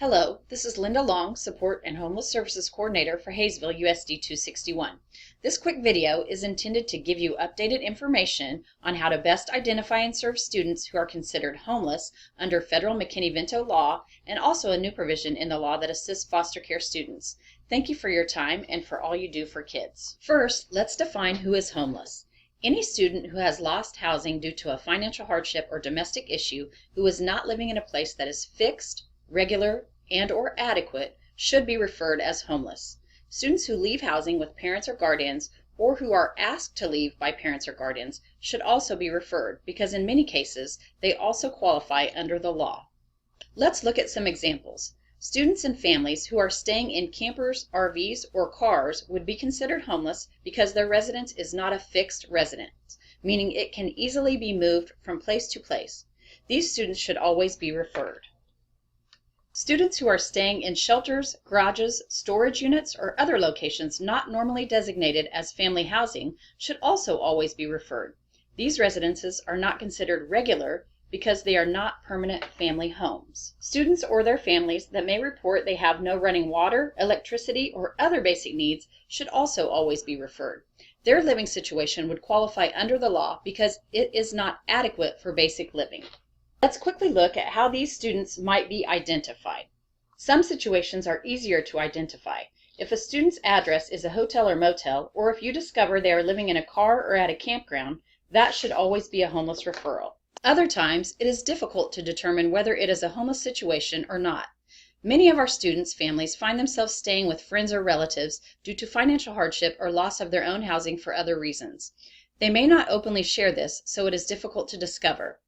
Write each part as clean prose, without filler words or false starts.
Hello, this is Linda Long, Support and Homeless Services Coordinator for Haysville USD 261. This quick video is intended to give you updated information on how to best identify and serve students who are considered homeless under federal McKinney-Vento law and also a new provision in the law that assists foster care students. Thank you for your time and for all you do for kids. First, let's define who is homeless. Any student who has lost housing due to a financial hardship or domestic issue who is not living in a place that is fixed, regular, and/or adequate should be referred as homeless. Students who leave housing with parents or guardians or who are asked to leave by parents or guardians should also be referred because in many cases they also qualify under the law. Let's look at some examples. Students and families who are staying in campers, RVs, or cars would be considered homeless because their residence is not a fixed residence, meaning it can easily be moved from place to place. These students should always be referred. Students who are staying in shelters, garages, storage units, or other locations not normally designated as family housing should also always be referred. These residences are not considered regular because they are not permanent family homes. Students or their families that may report they have no running water, electricity, or other basic needs should also always be referred. Their living situation would qualify under the law because it is not adequate for basic living. Let's quickly look at how these students might be identified. Some situations are easier to identify. If a student's address is a hotel or motel, or if you discover they are living in a car or at a campground, that should always be a homeless referral. Other times, it is difficult to determine whether it is a homeless situation or not. Many of our students' families find themselves staying with friends or relatives due to financial hardship or loss of their own housing for other reasons. They may not openly share this, so it is difficult to discover.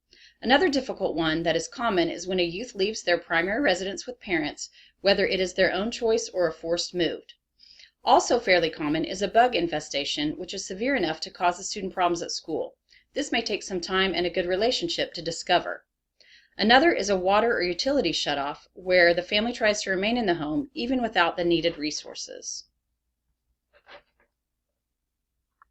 Another difficult one that is common is when a youth leaves their primary residence with parents, whether it is their own choice or a forced move. Also fairly common is a bug infestation, which is severe enough to cause the student problems at school. This may take some time and a good relationship to discover. Another is a water or utility shutoff, where the family tries to remain in the home even without the needed resources.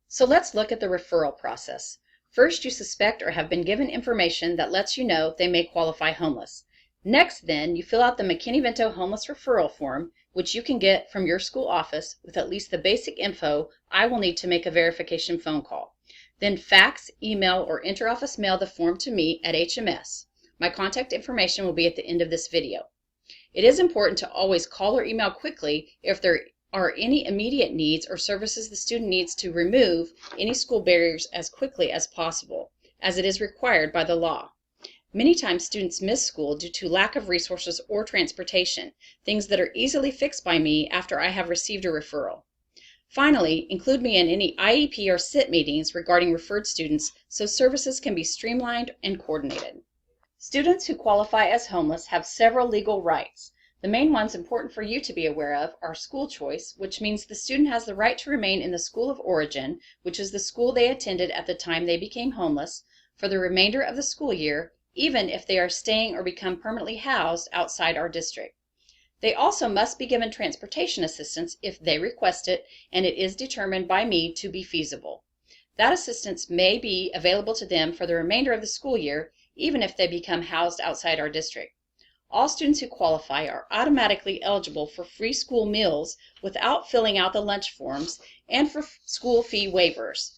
So let's look at the referral process. First, you suspect or have been given information that lets you know they may qualify homeless. Next, then, you fill out the McKinney-Vento homeless referral form, which you can get from your school office with at least the basic info I will need to make a verification phone call. Then fax, email, or interoffice mail the form to me at HMS. My contact information will be at the end of this video. It is important to always call or email quickly if there are any immediate needs or services the student needs to remove any school barriers as quickly as possible, as it is required by the law. Many times students miss school due to lack of resources or transportation, things that are easily fixed by me after I have received a referral. Finally, include me in any IEP or SIT meetings regarding referred students so services can be streamlined and coordinated. Students who qualify as homeless have several legal rights. The main ones important for you to be aware of are school choice, which means the student has the right to remain in the school of origin, which is the school they attended at the time they became homeless, for the remainder of the school year, even if they are staying or become permanently housed outside our district. They also must be given transportation assistance if they request it, and it is determined by me to be feasible. That assistance may be available to them for the remainder of the school year, even if they become housed outside our district. All students who qualify are automatically eligible for free school meals without filling out the lunch forms and for school fee waivers.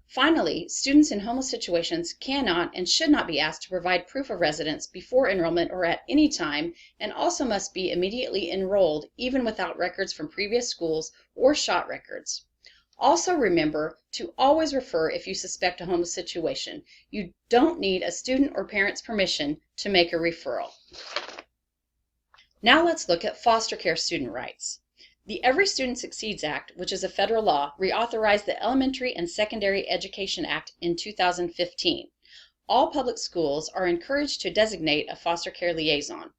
Finally, students in homeless situations cannot and should not be asked to provide proof of residence before enrollment or at any time, and also must be immediately enrolled even without records from previous schools or SHOT records. Also remember to always refer if you suspect a homeless situation. You don't need a student or parent's permission to make a referral. Now let's look at foster care student rights. The Every Student Succeeds Act, which is a federal law, reauthorized the Elementary and Secondary Education Act in 2015. All public schools are encouraged to designate a foster care liaison.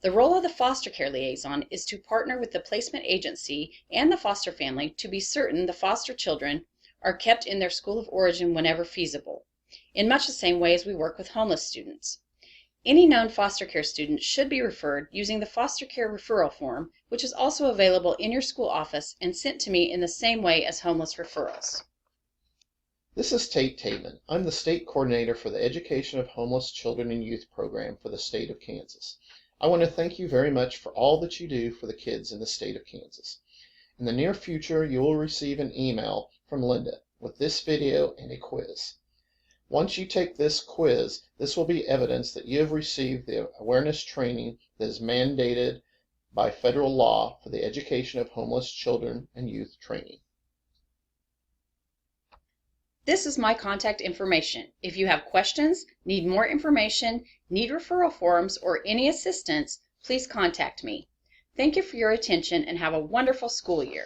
The role of the foster care liaison is to partner with the placement agency and the foster family to be certain the foster children are kept in their school of origin whenever feasible, in much the same way as we work with homeless students. Any known foster care student should be referred using the foster care referral form, which is also available in your school office and sent to me in the same way as homeless referrals. This is Tate Tateman. I'm the State Coordinator for the Education of Homeless Children and Youth Program for the state of Kansas. I want to thank you very much for all that you do for the kids in the state of Kansas. In the near future, you will receive an email from Linda with this video and a quiz. Once you take this quiz, this will be evidence that you have received the awareness training that is mandated by federal law for the education of homeless children and youth training. This is my contact information. If you have questions, need more information, need referral forms, or any assistance, please contact me. Thank you for your attention and have a wonderful school year.